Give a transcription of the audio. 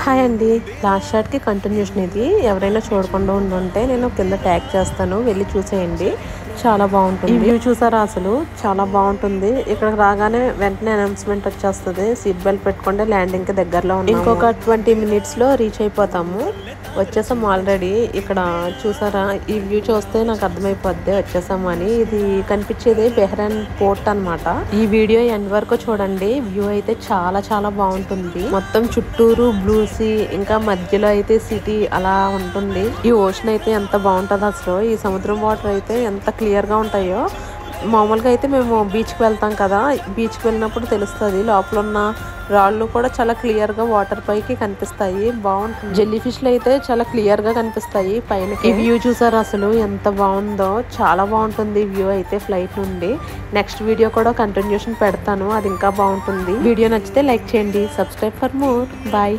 Hi అండి, last షాట్కి continuation ఇది. ఎవరైనా చూడకుండా ఉండుంటే నేను కింద ట్యాగ్ చేస్తాను, వెళ్ళి చూసేయండి. చాలా బాగుంటుంది. ఈ వ్యూ చూసారా, అసలు చాలా బాగుంటుంది. ఇక్కడికి రాగానే వెంటనే అనౌన్స్మెంట్ వచ్చేస్తుంది, సీట్ బెల్ట్ పెట్టుకోండి, ల్యాండింగ్కి దగ్గరలో ఉంది. ఇంకొక 20 minutesలో రీచ్ అయిపోతాము. వచ్చేసాము ఆల్రెడీ. ఇక్కడ చూసారా, ఈ వ్యూ చూస్తే నాకు అర్థమైపోద్ది వచ్చేసాము అని. ఇది కనిపించేది బెహ్రాన్ పోర్ట్ అన్నమాట. ఈ వీడియో ఎండ్ వరకు చూడండి. వ్యూ అయితే చాలా చాలా బాగుంటుంది. మొత్తం చుట్టూరు బ్లూ సీ, ఇంకా మధ్యలో అయితే సిటీ అలా ఉంటుంది. ఈ ఓషన్ అయితే ఎంత బాగుంటుంది అసలు. ఈ సముద్రం వాటర్ అయితే ఎంత క్లియర్ గా ఉంటాయో. మామూలుగా అయితే మేము బీచ్కి వెళ్తాం కదా, బీచ్కి వెళ్ళినప్పుడు తెలుస్తుంది. లోపల ఉన్న రాళ్ళు కూడా చాలా క్లియర్ గా వాటర్ పైకి కనిపిస్తాయి. బాగుంటుంది. జెల్లీ ఫిష్లు అయితే చాలా క్లియర్ గా కనిపిస్తాయి పైన. ఈ వ్యూ చూసారు అసలు ఎంత బాగుందో. చాలా బాగుంటుంది వ్యూ అయితే ఫ్లైట్ నుండి. నెక్స్ట్ వీడియో కూడా కంటిన్యూషన్ పెడతాను, అది ఇంకా బాగుంటుంది. వీడియో నచ్చితే లైక్ చేయండి, సబ్స్క్రైబ్ ఫర్ మోర్. బాయ్.